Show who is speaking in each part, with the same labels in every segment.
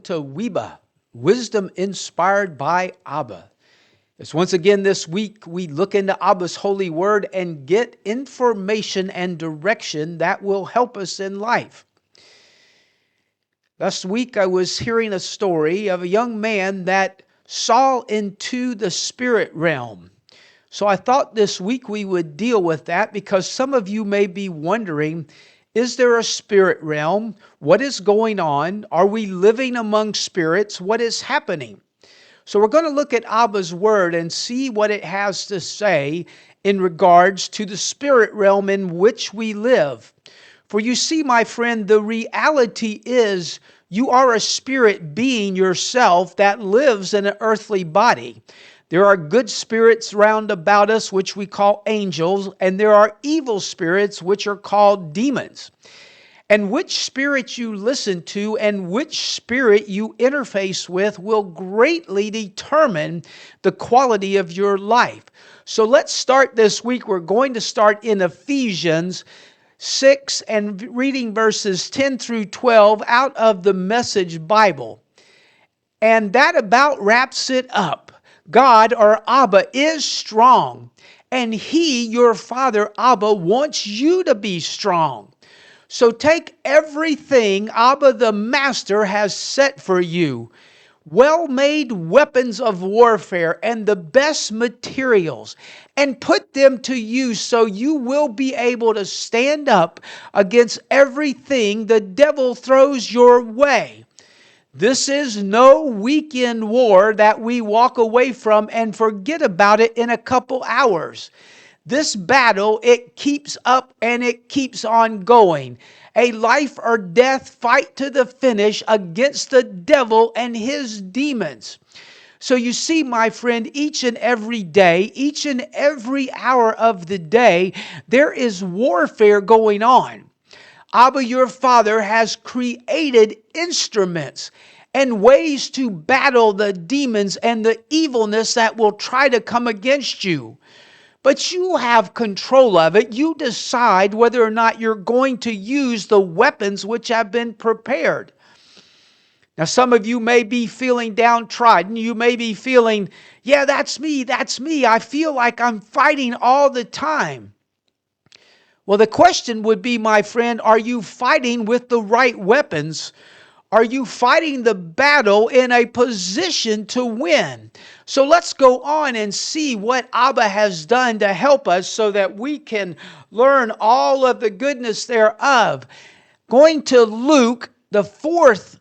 Speaker 1: to WIBA, Wisdom Inspired by Abba. As once again this week we look into Abba's holy word and get information and direction that will help us in life. Last week I was hearing a story of a young man that saw into the spirit realm. So I thought this week we would deal with that because some of you may be wondering, is there a spirit realm? What is going on? Are we living among spirits? What is happening? So we're going to look at Abba's word and see what it has to say in regards to the spirit realm in which we live. For you see, my friend, the reality is you are a spirit being yourself that lives in an earthly body. There are good spirits round about us, which we call angels, and there are evil spirits, which are called demons. And which spirit you listen to and which spirit you interface with will greatly determine the quality of your life. So let's start this week. We're going to start in Ephesians 6 and reading verses 10 through 12 out of the Message Bible. And that about wraps it up. God, or Abba, is strong, and He, your Father, Abba, wants you to be strong. So take everything Abba the Master has set for you, well-made weapons of warfare and the best materials, and put them to use so you will be able to stand up against everything the devil throws your way. This is no weekend war that we walk away from and forget about it in a couple hours. This battle, it keeps up and it keeps on going. A life or death fight to the finish against the devil and his demons. So you see, my friend, each and every day, each and every hour of the day, there is warfare going on. Abba, your Father, has created instruments and ways to battle the demons and the evilness that will try to come against you. But you have control of it. You decide whether or not you're going to use the weapons which have been prepared. Now, some of you may be feeling downtrodden. You may be feeling, yeah, that's me. I feel like I'm fighting all the time. Well, the question would be, my friend, are you fighting with the right weapons? Are you fighting the battle in a position to win? So let's go on and see what Abba has done to help us so that we can learn all of the goodness thereof. Going to Luke, the 4th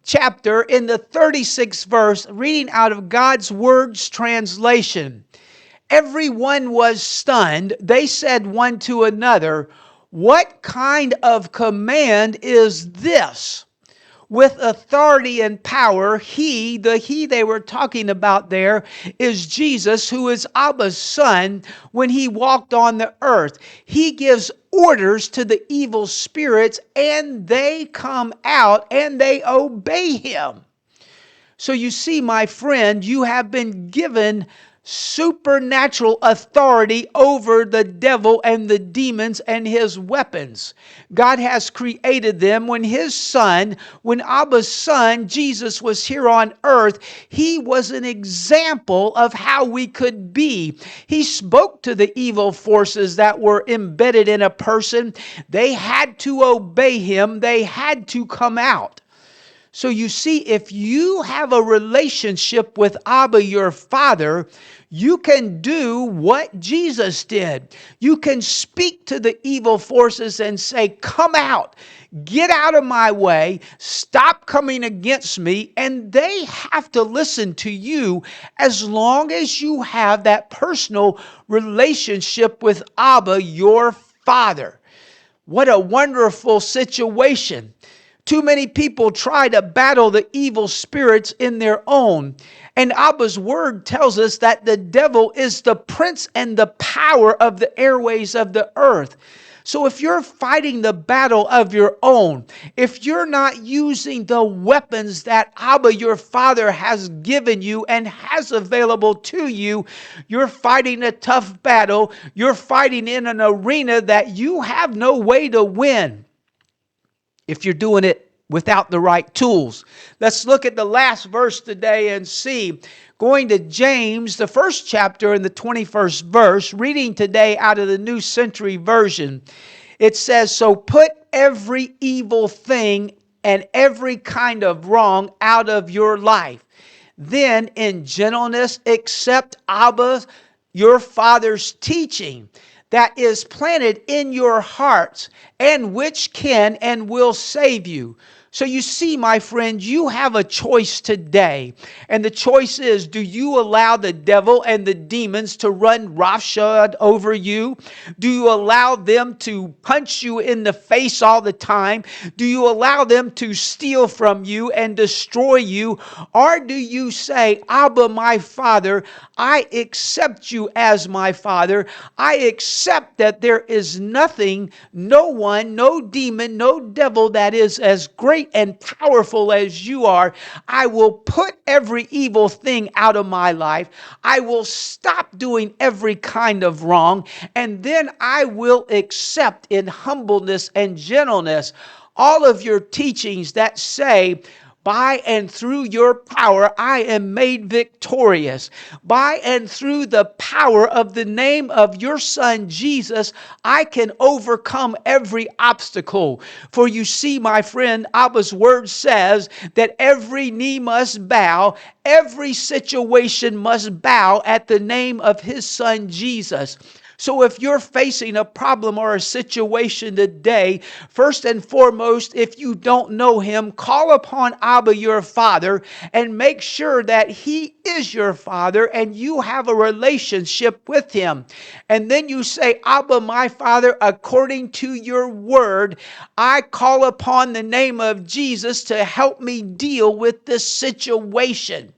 Speaker 1: chapter, in the 36th verse, reading out of God's Word's translation. Everyone was stunned. They said one to another, "What kind of command is this?" With authority and power, the he they were talking about there is Jesus, who is Abba's son, when he walked on the earth. He gives orders to the evil spirits and they come out and they obey him. So you see, my friend, you have been given supernatural authority over the devil and the demons and his weapons. God has created them when Abba's son, Jesus, was here on earth. He was an example of how we could be. He spoke to the evil forces that were embedded in a person. They had to obey him. They had to come out. So you see, if you have a relationship with Abba, your Father, you can do what Jesus did. You can speak to the evil forces and say, "Come out, get out of my way, stop coming against me," and they have to listen to you as long as you have that personal relationship with Abba, your Father. What a wonderful situation. Too many people try to battle the evil spirits in their own. And Abba's word tells us that the devil is the prince and the power of the airways of the earth. So if you're fighting the battle of your own, if you're not using the weapons that Abba, your Father, has given you and has available to you, you're fighting a tough battle. You're fighting in an arena that you have no way to win if you're doing it without the right tools. Let's look at the last verse today and see. Going to James, the first chapter and the 21st verse, reading today out of the New Century Version. It says, "So put every evil thing and every kind of wrong out of your life. Then in gentleness accept Abba, your Father's teaching that is planted in your hearts and which can and will save you." So you see, my friend, you have a choice today. And the choice is, do you allow the devil and the demons to run roughshod over you? Do you allow them to punch you in the face all the time? Do you allow them to steal from you and destroy you? Or do you say, "Abba, my Father, I accept you as my Father. I accept that there is nothing, no one, no demon, no devil that is as great and powerful as you are. I will put every evil thing out of my life. I will stop doing every kind of wrong. And then I will accept in humbleness and gentleness all of your teachings that say, by and through your power, I am made victorious. By and through the power of the name of your Son, Jesus, I can overcome every obstacle." For you see, my friend, Abba's word says that every knee must bow, every situation must bow at the name of his Son, Jesus. So if you're facing a problem or a situation today, first and foremost, if you don't know him, call upon Abba, your Father, and make sure that he is your Father and you have a relationship with him. And then you say, "Abba, my Father, according to your word, I call upon the name of Jesus to help me deal with this situation."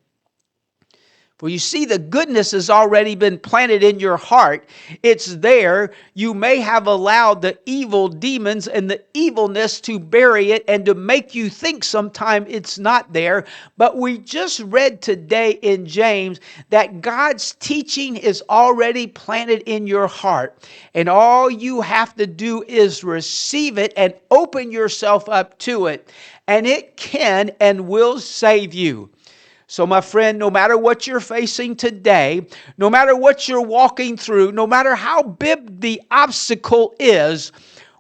Speaker 1: For you see, the goodness has already been planted in your heart. It's there. You may have allowed the evil demons and the evilness to bury it and to make you think sometime it's not there. But we just read today in James that God's teaching is already planted in your heart. And all you have to do is receive it and open yourself up to it. And it can and will save you. So my friend, no matter what you're facing today, no matter what you're walking through, no matter how big the obstacle is,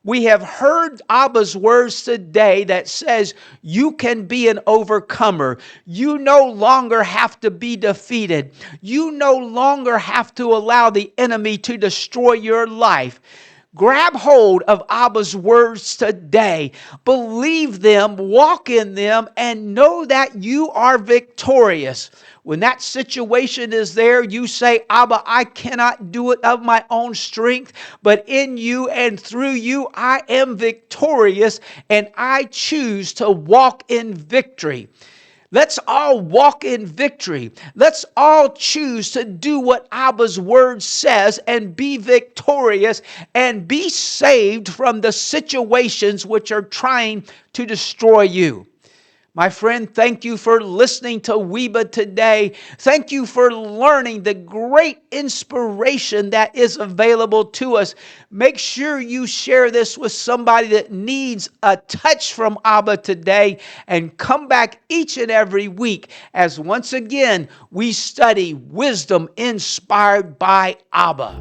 Speaker 1: we have heard Abba's words today that says you can be an overcomer. You no longer have to be defeated. You no longer have to allow the enemy to destroy your life. Grab hold of Abba's words today. Believe them, walk in them, and know that you are victorious. When that situation is there, you say, "Abba, I cannot do it of my own strength, but in you and through you, I am victorious, and I choose to walk in victory." Let's all walk in victory. Let's all choose to do what Abba's word says and be victorious and be saved from the situations which are trying to destroy you. My friend, thank you for listening to WIBA today. Thank you for learning the great inspiration that is available to us. Make sure you share this with somebody that needs a touch from Abba today, and come back each and every week as once again we study wisdom inspired by Abba.